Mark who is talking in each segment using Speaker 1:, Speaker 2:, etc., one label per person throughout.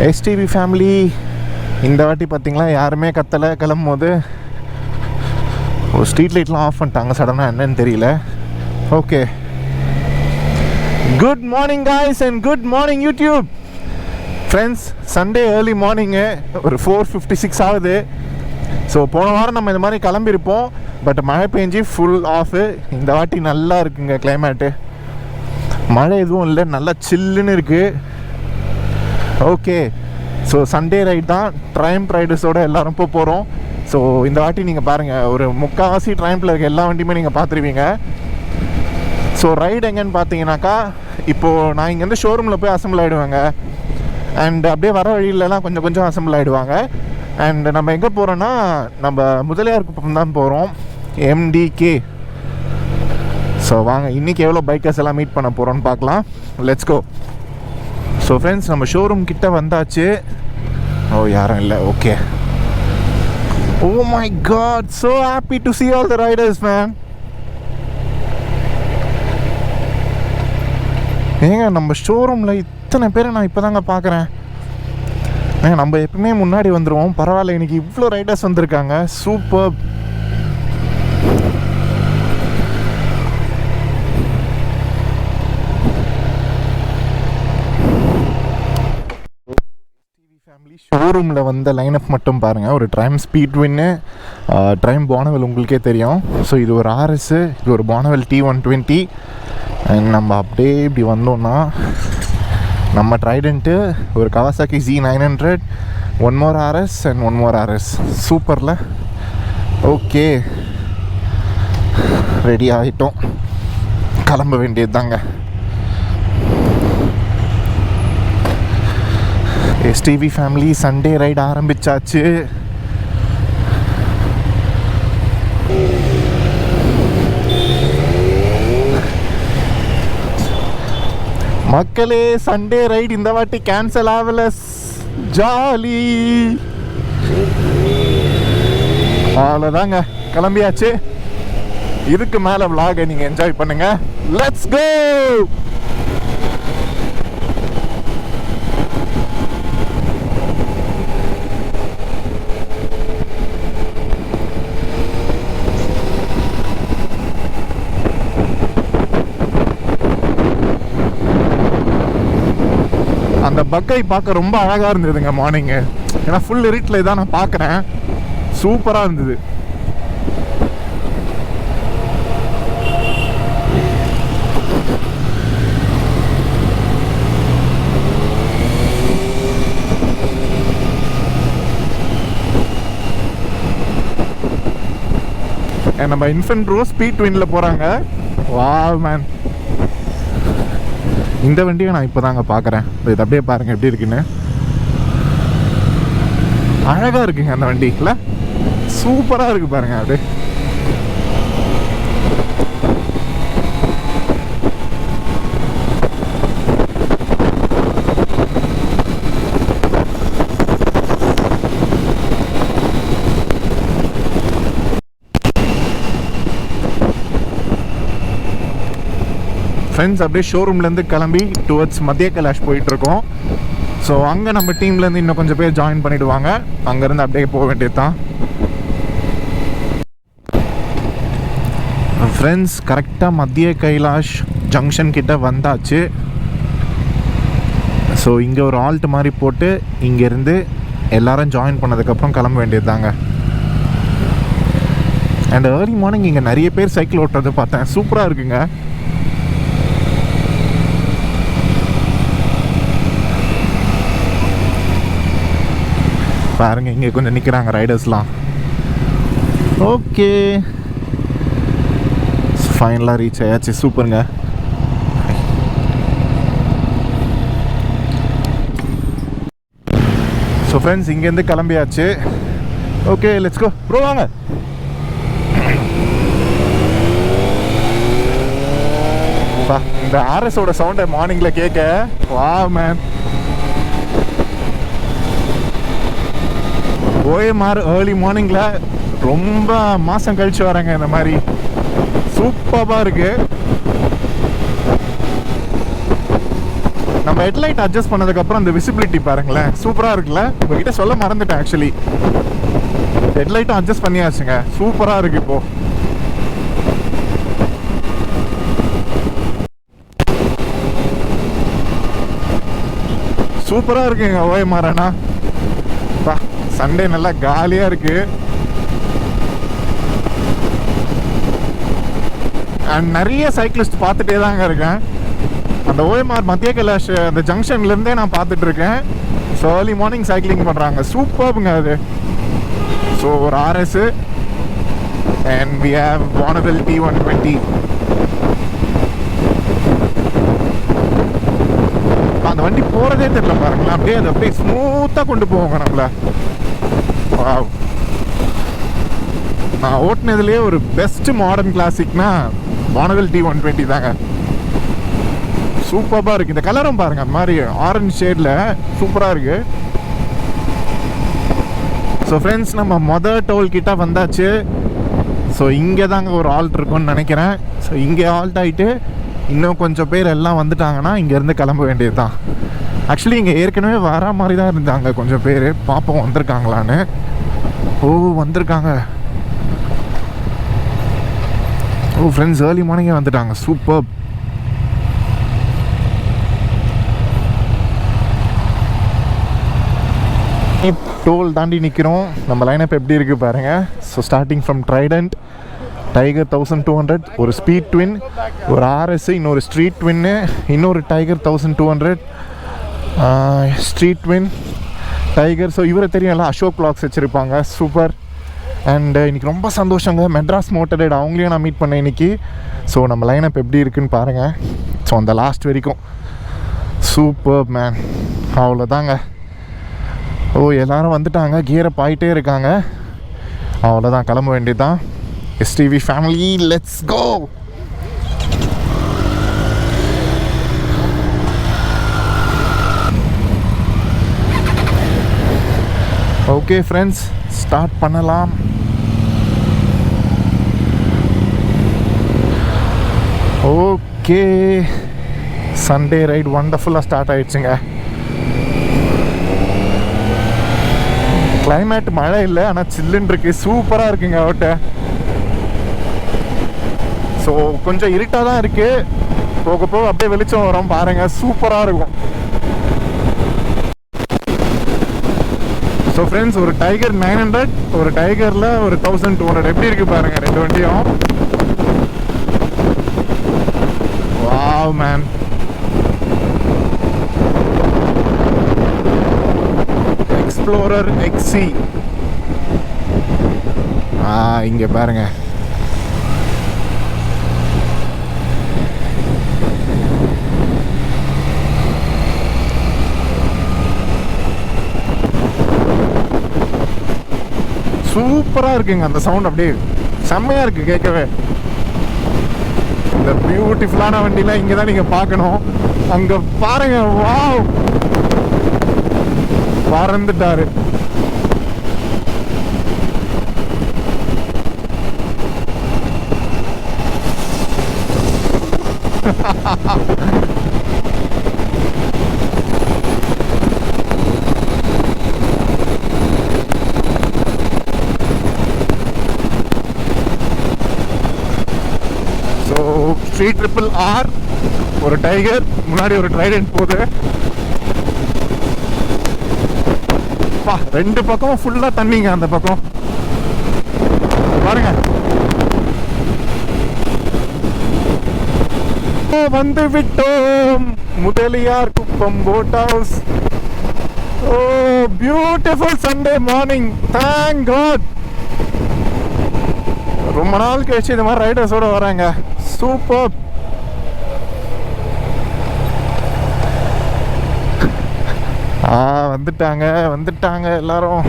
Speaker 1: STV Family இந்த வாட்டி பார்த்தீங்களா யாருமே கத்தலை. கிளம்பும் போது ஒரு ஸ்ட்ரீட் லைட்லாம் ஆஃப் பண்ணிட்டாங்க சடனாக, என்னன்னு தெரியல. Okay, good morning guys and good morning YouTube friends. Sunday early morning ஒரு 4:56 ஆகுது. ஸோ போன வாரம் நம்ம இந்த மாதிரி கிளம்பியிருப்போம், பட் மழை பெஞ்சி ஃபுல் ஆஃபு. இந்த வாட்டி நல்லா இருக்குங்க கிளைமேட்டு, மழை எதுவும் இல்லை, நல்லா சில்லுன்னு இருக்குது. ஓகே, ஸோ சண்டே ரைட் தான், ட்ரைம்ப் ரைடர்ஸோடு எல்லோரும் போகிறோம். ஸோ இந்த வாட்டி நீங்கள் பாருங்கள், ஒரு முக்கால்வாசி ட்ரைம்பில் இருக்க எல்லா வண்டியுமே நீங்கள் பார்த்துருவீங்க. ஸோ ரைடு எங்கன்னு பார்த்தீங்கன்னாக்கா, இப்போது நான் இங்கேருந்து ஷோரூமில் போய் அசம்பிள் ஆகிடுவாங்க, அண்ட் அப்படியே வர வழியிலலாம் கொஞ்சம் கொஞ்சம் அசம்பிள் ஆகிடுவாங்க. அண்ட் நம்ம எங்கே போகிறோன்னா, நம்ம முதலியார் குப்பம் தான் போகிறோம், MDK. ஸோ வாங்க இன்றைக்கி எவ்வளோ பைக்கர்ஸ் எல்லாம் மீட் பண்ண போகிறோன்னு பார்க்கலாம். Let's go. ஸோ ஃப்ரெண்ட்ஸ், நம்ம ஷோரூம் கிட்ட வந்தாச்சு. ஓ, யாரும் இல்லை. Okay. Oh my God, so happy to see all the riders man. ஏங்க நம்ம ஷோரூமில் இத்தனை பேரை நான் இப்போ தாங்க பார்க்குறேன். ஏங்க நம்ம எப்பவுமே முன்னாடி வந்துடுவோம், பரவாயில்ல இன்றைக்கி இவ்வளோ ரைடர்ஸ் வந்திருக்காங்க. சூப்பர். ஷோரூமில் வந்த லைனப் மட்டும் பாருங்கள். ஒரு ட்ரைம் ஸ்பீட் வின்னு, ட்ரைம் பானவெல் உங்களுக்கே தெரியும். ஸோ இது ஒரு RS, இது ஒரு பானவெல் T120. அண்ட் நம்ம அப்படியே இப்படி வந்தோம்னா நம்ம ட்ரைடண்ட்டு, ஒரு Kawasaki Z900, one more RS and one more RS. சூப்பரில். ஓகே, ரெடி ஆகிட்டோம், கிளம்ப வேண்டியது தாங்க. STV Family சண்டே ரைடு ஆரம்பிச்சாச்சு. மக்களே, சண்டே ரைடு இந்த வாட்டி கேன்சல் ஆகல, ஜாலி. அவ்வளோதாங்க, கிளம்பியாச்சு. இதுக்கு மேலே vlog-ஐ நீங்கள் என்ஜாய் பண்ணுங்க. Let's go. அந்த பக்கை பார்க்க ரொம்ப அழகாக இருந்ததுங்க மார்னிங்கு, ஏன்னா ஃபுல் இருட்டில் தான் நான் பார்க்குறேன். சூப்பராக இருந்தது. நம்ம இன்ஃபென்ட் ரோ ஸ்பீட் ட்வினில் போகிறாங்க. வாவ் மேன், இந்த வண்டியை நான் இப்போ தாங்க பார்க்குறேன். இது அப்படியே பாருங்கள் எப்படி இருக்குன்னு, அழகாக இருக்குங்க அந்த வண்டி. இல்லை, சூப்பராக இருக்குது பாருங்கள் அப்படியே. ஃப்ரெண்ட்ஸ், அப்படியே ஷோரூம்லேருந்து கிளம்பி டுவர்ட்ஸ் மத்திய கைலாஷ் போயிட்டுருக்கோம். ஸோ அங்கே நம்ம டீம்லேருந்து இன்னும் கொஞ்சம் பேர் ஜாயின் பண்ணிவிடுவாங்க. அங்கேருந்து அப்படியே போக வேண்டியது தான். ஃப்ரெண்ட்ஸ், கரெக்டாக மத்திய கைலாஷ் ஜங்ஷன் கிட்ட வந்தாச்சு. ஸோ இங்கே ஒரு ஆல்ட் மாதிரி போட்டு இங்கேருந்து எல்லோரும் ஜாயின் பண்ணதுக்கப்புறம் கிளம்ப வேண்டியது தாங்க. அண்ட் ஏர்லி மார்னிங் இங்கே நிறைய பேர் சைக்கிள் ஓட்டுறது பார்த்தேன், சூப்பராக இருக்குங்க. பாருங்க, இங்கே கொஞ்சம் நிற்கிறாங்க ரைடர்ஸ்லாம். ஓகே, ஃபைனலாக ரீச் ஆயாச்சு. சூப்பருங்க. ஸோ ஃப்ரெண்ட்ஸ், இங்கேருந்து கிளம்பியாச்சு. Okay, let's go bro. வாங்க. இந்த RS-ஓட சவுண்டை மார்னிங்கில் கேட்க வாவ் மேன். OMR ஏர்லி மார்னிங்கில் ரொம்ப மாதம் கழிச்சு வரேங்க. இந்த மாதிரி சூப்பராக இருக்குது. நம்ம ஹெட்லைட் அட்ஜஸ்ட் பண்ணதுக்கப்புறம் அந்த விசிபிலிட்டி பாருங்களேன், சூப்பராக இருக்குல்ல. உங்ககிட்ட சொல்ல மறந்துட்டேன் ஆக்சுவலி, ஹெட்லைட்டும் அட்ஜஸ்ட் பண்ணியாச்சுங்க, சூப்பராக இருக்குது இப்போது. சூப்பராக இருக்குங்க ஓஎம்ஆர்னா. சண்டே நல்லா காலியாக இருக்குது. அண்ட் நிறைய சைக்கிளிஸ்ட் பார்த்துட்டே தாங்க இருக்கேன். அந்த ஓஎம்ஆர் மத்திய கைலாஷ் அந்த ஜங்ஷன்லேருந்தே நான் பார்த்துட்ருக்கேன். ஸோ ஏர்லி மார்னிங் சைக்கிளிங் பண்ணுறாங்க, சூப்பர்ங்க அது. ஸோ ஒரு ஆர்எஸ் அண்ட் வி ஹேவ் வானவில் T120. அந்த வண்டி போகிறதே தெரியல பாருங்களேன், அப்படியே அது அப்படியே ஸ்மூத்தாக கொண்டு போவாங்க நம்மள. வாவ், நான் ஓட்டினதுலேயே ஒரு பெஸ்ட் மாடர்ன் கிளாசிக்னா வானவில் T120 தாங்க. சூப்பராக இருக்குது. இந்த கலரும் பாருங்கள், அந்த மாதிரி ஆரஞ்சு ஷேடில் சூப்பராக இருக்குது. ஸோ ஃப்ரெண்ட்ஸ், நம்ம டோல் கிட்ட வந்தாச்சு. ஸோ இங்கே தாங்க ஒரு ஆல்ட் இருக்கும்னு நினைக்கிறேன். ஸோ இங்கே ஆல்ட் ஆகிட்டு இன்னும் கொஞ்சம் பேர் எல்லாம் வந்துட்டாங்கன்னா இங்கேருந்து கிளம்ப வேண்டியது தான். ஆக்சுவலி இங்கே ஏற்கனவே வர மாதிரி தான் இருந்தாங்க கொஞ்சம் பேர், பார்ப்போம் வந்திருக்காங்களான்னு. ஓ வந்திருக்காங்க. ஓ ஃப்ரெண்ட்ஸ், ஏர்லி மார்னிங்கே வந்துட்டாங்க, சூப்பர். டோல் தாண்டி நிற்கிறோம். நம்ம லைனப் எப்படி இருக்குது பாருங்கள். So starting from Trident, tiger 1200, ஒரு ஸ்பீட் ட்வின், ஒரு ஆர்எஸ், இன்னொரு ஸ்ட்ரீட் ட்வின்னு, இன்னொரு tiger 1200 street twin tiger. So இவரை தெரியும்ல, அசோக் வ்ளாக்ஸ் வச்சுருப்பாங்க, சூப்பர். அண்டு இன்றைக்கி ரொம்ப சந்தோஷங்க, மெட்ராஸ் மோட்டரேட் அவங்களையும் நான் மீட் பண்ணேன் இன்றைக்கி. ஸோ நம்ம லைனப் எப்படி இருக்குன்னு பாருங்கள். ஸோ அந்த லாஸ்ட் வரைக்கும் சூப்பர் மேன், அவ்வளோதாங்க. ஓ எல்லோரும் வந்துட்டாங்க, கியரப் ஆகிட்டே இருக்காங்க, அவ்வளோதான், கிளம்ப வேண்டியது தான். STV Family, let's go. Okay friends, start பண்ணலாம். ஓகே, சண்டே ரைட் வண்டர்ஃபுல்லாக ஸ்டார்ட் ஆயிடுச்சுங்க. கிளைமேட் மழை இல்லை, ஆனால் சில்லுன்னு இருக்குது, சூப்பராக இருக்குங்க ஓட்ட. ஸோ கொஞ்சம் இருட்டாக தான் இருக்குது, போக போக அப்படியே வெளிச்சம் வரும் பாருங்கள், சூப்பராக இருக்கும். ஸோ ஃப்ரெண்ட்ஸ், ஒரு டைகர் 900, ஒரு டைகரில் ஒரு 1200 எப்படி இருக்குது பாருங்கள் ரெண்டு வண்டியும். Wow man, explorer XC. இங்கே பாருங்க, சூப்பராக இருக்குங்க அந்த சவுண்ட், அப்படியே செம்மையாக இருக்குது கேட்கவே. இந்த பியூட்டிஃபுல்லான வண்டிலாம் இங்கே தான் நீங்கள் பார்க்கணும். அங்கே பாருங்க, வாவ், பறந்துட்டாரு. ஸோ 3RRR, ஒரு டைகர், முன்னாடி ஒரு ட்ரைடன்ட் போகுது. ரெண்டு பக்கமும் ஃபுல்லாக தண்ணிங்க, அந்த பக்கம் பாருங்க. வந்து விட்டோம் Mudaliar Kuppam boat house. Oh beautiful Sunday morning, thank God. ரொம்ப நாள் கழிச்சு இந்த மாதிரி ரைடர்ஸோட வராங்க, சூப்பர். வந்துட்டாங்க எல்லாரும்.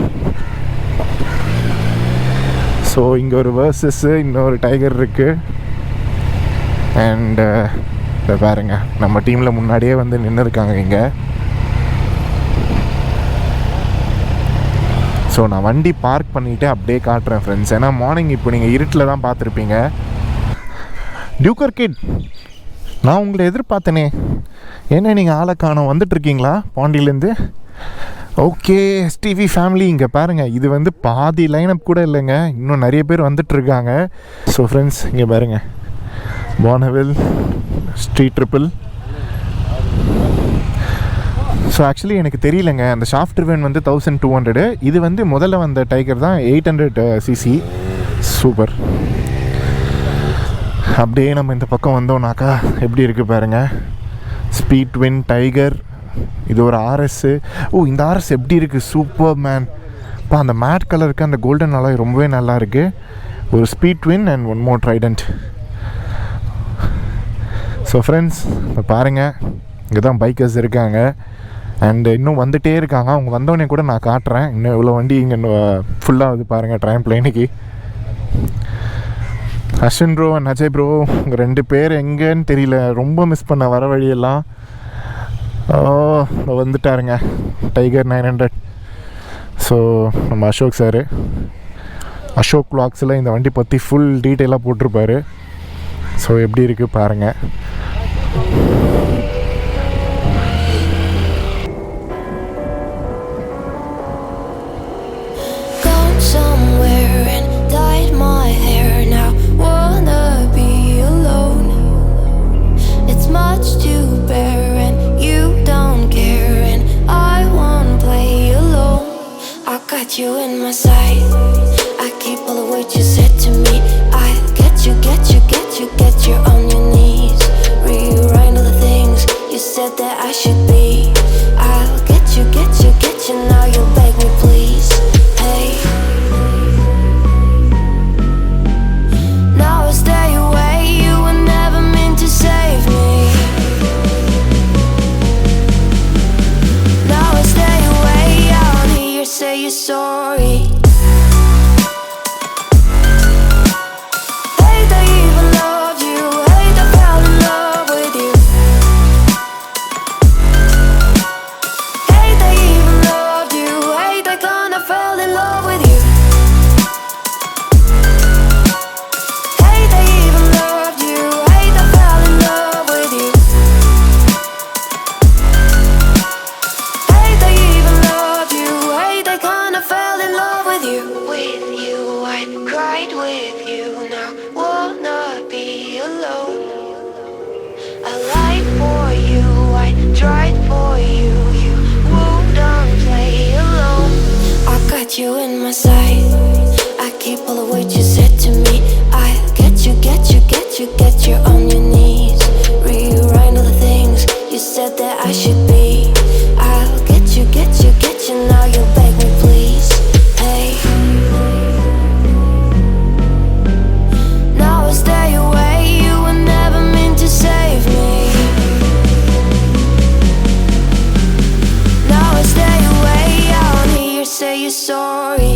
Speaker 1: ஸோ இங்கே ஒரு வேர்சஸ்ஸு, இன்னொரு டைகர் இருக்குது. அண்டு இதை பாருங்க, நம்ம டீமில் முன்னாடியே வந்து நின்று இருக்காங்க இங்கே. ஸோ நான் வண்டி பார்க் பண்ணிவிட்டு அப்படியே காட்டுறேன் ஃப்ரெண்ட்ஸ். ஏன்னா மார்னிங் இப்போ நீங்கள் இருட்டில் தான் பார்த்துருப்பீங்க. டியூக்கர் கிட் நான் உங்களை எதிர்பார்த்தனே, ஏன்னா நீங்கள் ஆளை காணோம். வந்துட்டுருக்கீங்களா பாண்டியிலேருந்து? ஓகே, STV ஃபேமிலி இங்கே பாருங்கள். இது வந்து பாதி லைனப் கூட இல்லைங்க, இன்னும் நிறைய பேர் வந்துட்டுருக்காங்க. ஸோ ஃப்ரெண்ட்ஸ், இங்கே பாருங்கள், பானவில் ஸ்ட்ரீட் ட்ரிப்பிள். ஸோ ஆக்சுவலி எனக்கு தெரியலங்க, அந்த ஷாஃப்ட் ட்ரிவன் வந்து 1200. இது வந்து முதல்ல வந்த டைகர் தான் 800cc. சூப்பர். அப்படியே நம்ம இந்த பக்கம் வந்தோம்னாக்கா எப்படி இருக்குது பாருங்கள், ஸ்பீட் ட்வின் டைகர். இது ஒரு RS. இந்த RS எப்படி இருக்குது, சூப்பர் மேன். இப்போ அந்த மேட் கலருக்கு அந்த கோல்டன் அலாய் ரொம்பவே நல்லா இருக்குது. ஒரு speed twin and one more Trident. So friends, இப்போ பாருங்கள், இங்கே தான் பைக்கர்ஸ் இருக்காங்க அண்ட் இன்னும் வந்துகிட்டே இருக்காங்க. அவங்க வந்தோடனே கூட நான் காட்டுறேன் இன்னும் இவ்வளோ வண்டி இங்கே ஃபுல்லாக வந்து பாருங்கள் ட்ரைம் பிளேனுக்கு. Ashwin bro and Ajay bro, உங்கள் 2 பேர் எங்கேன்னு தெரியல, ரொம்ப மிஸ் பண்ண வர வழியெல்லாம். வந்துட்டாருங்க டைகர் 900. ஸோ நம்ம அசோக் சார், அசோக் வ்ளாக்ஸில் இந்த வண்டி பற்றி ஃபுல் டீட்டெயிலாக போட்டிருப்பாரு. ஸோ எப்படி இருக்குது பாருங்கள்.
Speaker 2: You in my sight, I keep all the words you said to me. I'll get you on your knees. Rewrite all the things you said that I should be. I'll get you, now you'll beg me please. Hey, now I stay away, you were never meant to save me. Now I stay away, I don't hear you say you're sorry. Hate I even loved you, hate I fell in love with you. Hate I even loved you, hate I kinda fell in love with you. Hate I even loved you, hate I fell in love with you. Hate I even loved you, hate I kinda fell in love with you. With you, I cried with you, now wanna be alone. I lied for you, I tried for you, you wouldn't play alone. I got you in my sight, I keep all the words you said to me. I'll get you on your knees. Rewrite all the things you said that I should be. I'll get you, now you'll beg me please. Hey, now I stay away, you were never meant to save me. Now I stay away, I don't hear you say you're sorry.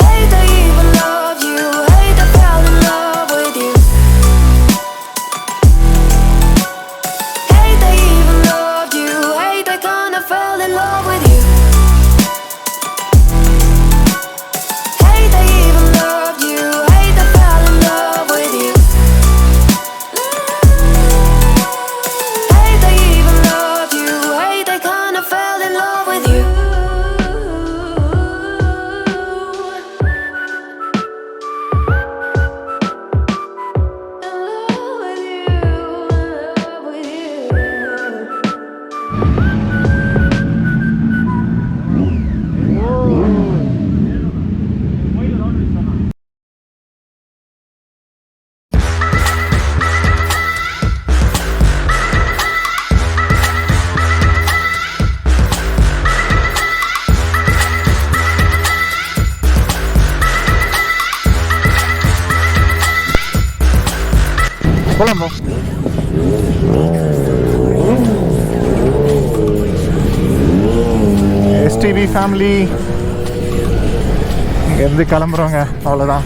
Speaker 2: Hate I even loved you, hate I fell in love with you. Hate I even loved you, hate I kinda fell in love with you. Hate I even loved you, hate I fell in love with you. Hate I even loved you, hate I kinda fell in love with you.
Speaker 1: போலாம் bro. STV family இங்கேருந்து கிளம்புறோங்க, அவ்வளோதான்.